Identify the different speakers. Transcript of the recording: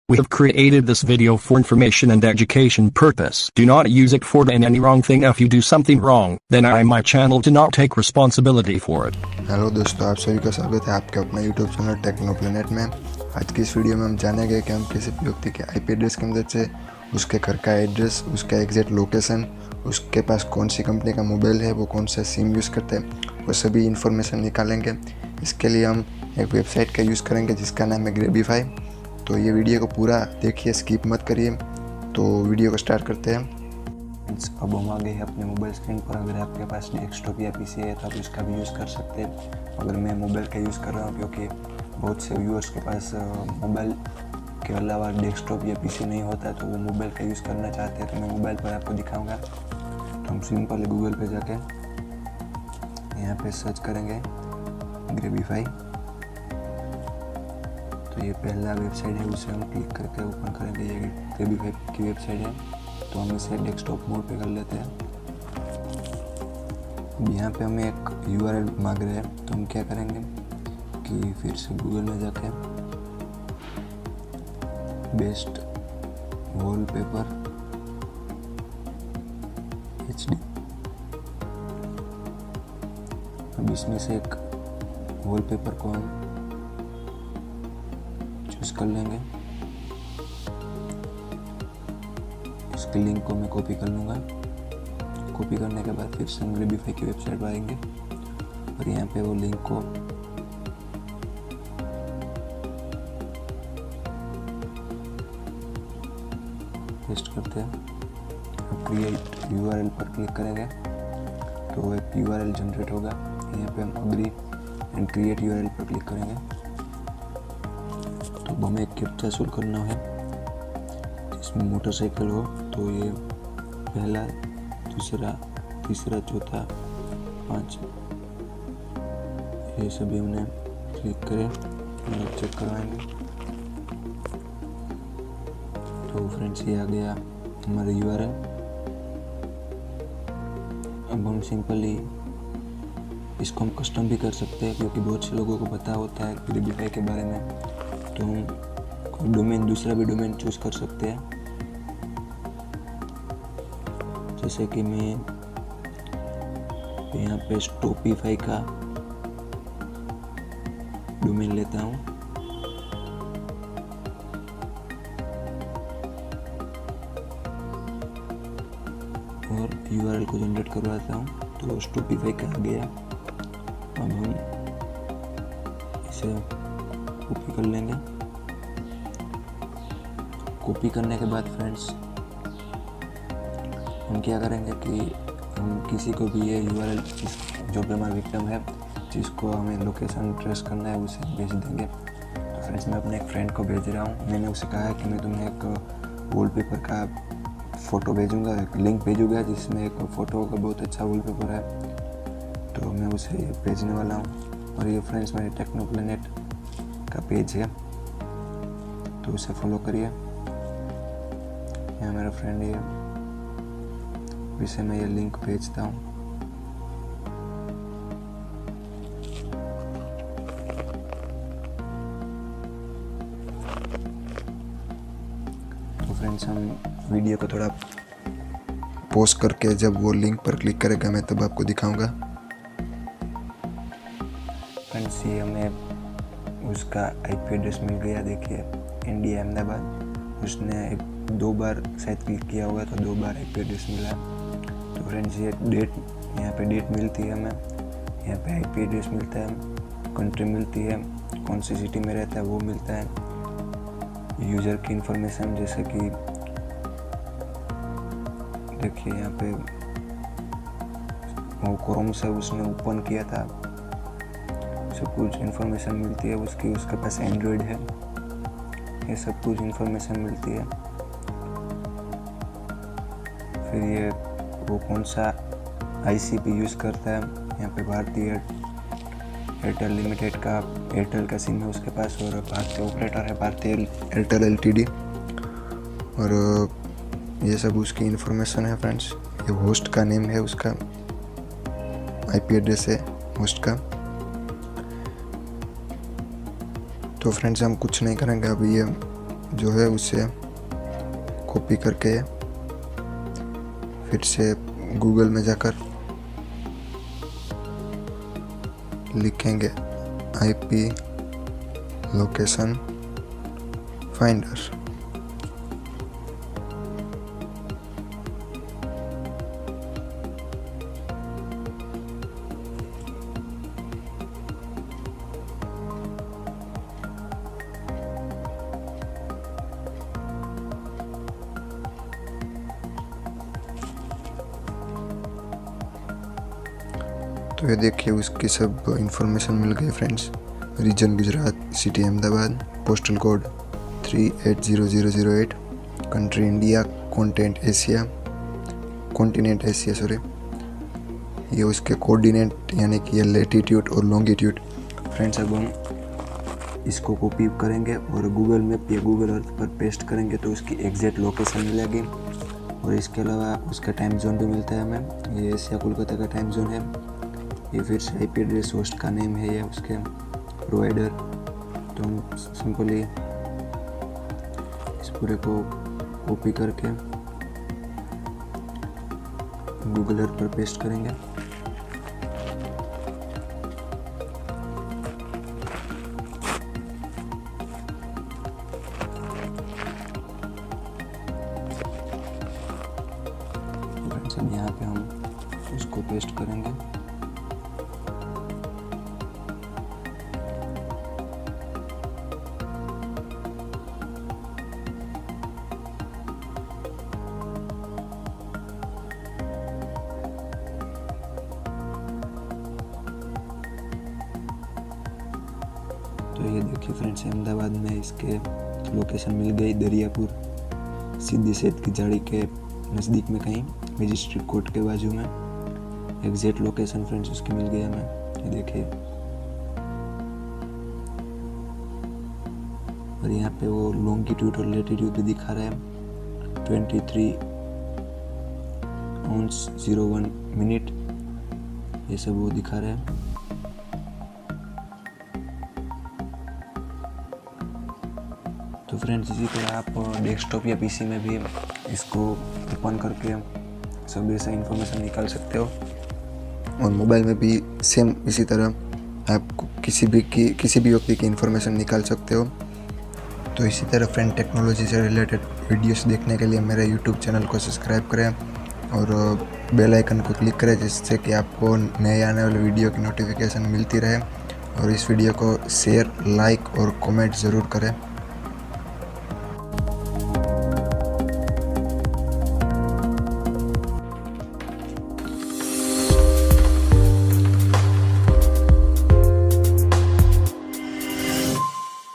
Speaker 1: We have created this video for information and education purpose. Do not use it for any wrong thing. If you do something wrong, then I my channel do not take responsibility for it.
Speaker 2: Hello दोस्तों, आप सभी का स्वागत है आपके अपना YouTube channel techno planet में। आज की इस वीडियो में हम जानेंगे कि हम किसी भी व्यक्ति के आईपी एड्रेस की मदद से उसके घर का एड्रेस, उसका एग्जैक्ट लोकेशन, उसके पास कौन सी कंपनी का मोबाइल है, वो कौन सा सिम यूज़ करते हैं, वो सभी इन्फॉर्मेशन निकालेंगे। इसके लिए हम एक वेबसाइट का यूज़ करेंगे जिसका नाम है ग्रेबिफाई। तो ये वीडियो को पूरा देखिए, स्किप मत करिए। तो वीडियो को स्टार्ट करते हैं।
Speaker 3: अब हम आ गए हैं अपने मोबाइल स्क्रीन पर। अगर आपके पास डेस्कटॉप या पीसी है तो आप इसका भी यूज़ कर सकते हैं। अगर मैं मोबाइल का यूज़ कर रहा हूँ क्योंकि बहुत से व्यूअर्स के पास मोबाइल के अलावा डेस्कटॉप या पीसी नहीं होता है, तो वो मोबाइल का यूज़ करना चाहते हैं। तो मैं मोबाइल पर आपको दिखाऊंगा। तो हम सिंपल गूगल पे जाके यहाँ पे सर्च करेंगे ग्रेबिफाई। तो ये पहला वेबसाइट है, उसे हम क्लिक करके ओपन करेंगे। ये ग्रेबिफाई की वेबसाइट है। तो हम इसे डेस्कटॉप मोड पे कर लेते हैं। अब यहाँ पे हमें एक यूआरएल मांग रहे हैं, तो हम क्या करेंगे कि फिर से गूगल में जाके बेस्ट वॉलपेपर HD, अब इसमें से एक वॉलपेपर को हम चूज कर लेंगे। इसके लिंक को मैं कॉपी कर लूँगा। कॉपी करने के बाद फिर से हम ग्रेबिफाई की वेबसाइट पर आएंगे और यहाँ पे वो लिंक को पेस्ट करते हैं। क्रिएट यूआरएल पर क्लिक करेंगे तो एक यूआरएल जनरेट होगा। यहाँ पे हम अग्री एंड क्रिएट यूआरएल पर क्लिक करेंगे। तो हमें एक कैप्चा शुरू करना है जिसमें मोटरसाइकिल हो। तो ये पहला, दूसरा, तीसरा, चौथा, 5 ये सभी हमने क्लिक करें और चेक करवाएंगे। तो फ्रेंड्स, ये आ गया हमारा यूआरएल। अब हम सिंपली इसको हम कस्टम भी कर सकते हैं क्योंकि बहुत से लोगों को पता होता है ग्रेबिफाई के बारे में। तो हम कोई डोमेन, दूसरा भी डोमेन चूज कर सकते हैं। जैसे कि मैं यहाँ पे स्टॉपिफाई का डोमेन लेता हूँ। और यूआरएल को जनरेट करवाता हूँ। तो स्टॉपिफाई का आ गया। अब हम इसे कॉपी कर लेंगे। कॉपी करने के बाद फ्रेंड्स हम क्या करेंगे कि हम किसी को भी ये यूआरएल, जो भी हमारा विक्टिम है, जिसको हमें लोकेशन ट्रेस करना है, उसे भेज देंगे। तो फ्रेंड्स, मैं अपने एक फ्रेंड को भेज रहा हूँ। मैंने उसे कहा है कि मैं तुम्हें एक वॉलपेपर का फ़ोटो भेजूँगा, एक लिंक भेजूँगा जिसमें एक फ़ोटो का बहुत अच्छा वॉलपेपर है। तो मैं उसे भेजने वाला हूँ। और ये फ्रेंड्स मेरे टेक्नो प्लेनेट का पेज है, तो उसे फॉलो करिए। यहाँ मेरा फ्रेंड है, इसे मैं ये लिंक भेजता हूँ। तो फ्रेंड्स, हम वीडियो को थोड़ा
Speaker 2: पॉज करके जब वो लिंक पर क्लिक करेगा मैं तब आपको दिखाऊंगा।
Speaker 3: फ्रेंड्स, ये हमें उसका आईपी एड्रेस मिल गया। देखिए, इंडिया अहमदाबाद। उसने 2 बार शायद क्लिक किया होगा, तो 2 बार आईपी एड्रेस मिला। तो फ्रेंड्स, ये डेट, यहाँ पे डेट मिलती है हमें, यहाँ पे आईपी एड्रेस मिलता है, कंट्री मिलती है, कौन सी सिटी में रहता है वो मिलता है, यूज़र की इंफॉर्मेशन, जैसे कि देखिए यहाँ पे वो क्रोम से उसने ओपन किया था, सब कुछ इन्फॉर्मेशन मिलती है उसकी। उसके पास एंड्रॉयड है, ये सब कुछ इन्फॉर्मेशन मिलती है। फिर ये वो कौन सा आईसीपी यूज़ करता है, यहाँ पे भारतीय एयरटेल लिमिटेड का, एयरटेल का सिम है उसके पास, और भारतीय ऑपरेटर है भारतीय
Speaker 2: एयरटेल LTD। और ये सब उसकी इन्फॉर्मेशन है फ्रेंड्स। ये होस्ट का नेम है, उसका आईपी एड्रेस है होस्ट का। तो फ्रेंड्स हम कुछ नहीं करेंगे, अभी ये जो है उसे कॉपी करके फिर से गूगल में जाकर लिखेंगे IP लोकेशन फाइंडर। तो ये देखिए उसकी सब इंफॉर्मेशन मिल गई friends. Region Gujarat, city Ahmedabad, postal code 380008, country India, continent Asia sorry. ये उसके कोऑर्डिनेट यानी कि ये लैटिट्यूड और लॉन्गिट्यूड।
Speaker 3: फ्रेंड्स अब हम इसको कॉपी करेंगे और गूगल मैप या गूगल अर्थ पर पेस्ट करेंगे तो उसकी एग्जैक्ट लोकेशन मिलेगी। और इसके अलावा उसका टाइम जोन भी मिलता है हमें। ये एशिया कोलकाता का टाइम जोन है। ये फिर से IP एड्रेस होस्ट का नेम है, ये उसके प्रोवाइडर। तो हम सिंपली इस पूरे को कॉपी करके गूगल अर्थ पर पेस्ट करेंगे। फ्रेंड्स अब यहाँ पे हम उसको पेस्ट करेंगे। तो ये देखिए फ्रेंड्स अहमदाबाद में इसके लोकेशन मिल गई। दरियापुर सीधी सेत की झाड़ी के नज़दीक में कहीं मजिस्ट्रेट कोर्ट के बाजू में एग्जैक्ट लोकेशन फ्रेंड्स उसकी मिल गई हमें। ये देखिए और यहाँ पे वो लॉन्गिट्यूड और लैटिट्यूड भी दिखा रहा है। 23:01 मिनट ये सब वो दिखा रहा है। तो फ्रेंड्स इसी तरह आप डेस्कटॉप या PC में भी इसको ओपन करके सब ऐसा इंफॉर्मेशन निकाल सकते हो।
Speaker 2: और मोबाइल में भी सेम इसी तरह आप किसी भी व्यक्ति की इंफॉर्मेशन निकाल सकते हो। तो इसी तरह फ्रेंड टेक्नोलॉजी से रिलेटेड वीडियोस देखने के लिए मेरे YouTube चैनल को सब्सक्राइब करें और बेल आइकन को क्लिक करें, जिससे कि आपको नए आने वाले वीडियो की नोटिफिकेशन मिलती रहे। और इस वीडियो को शेयर, लाइक और कमेंट ज़रूर करें।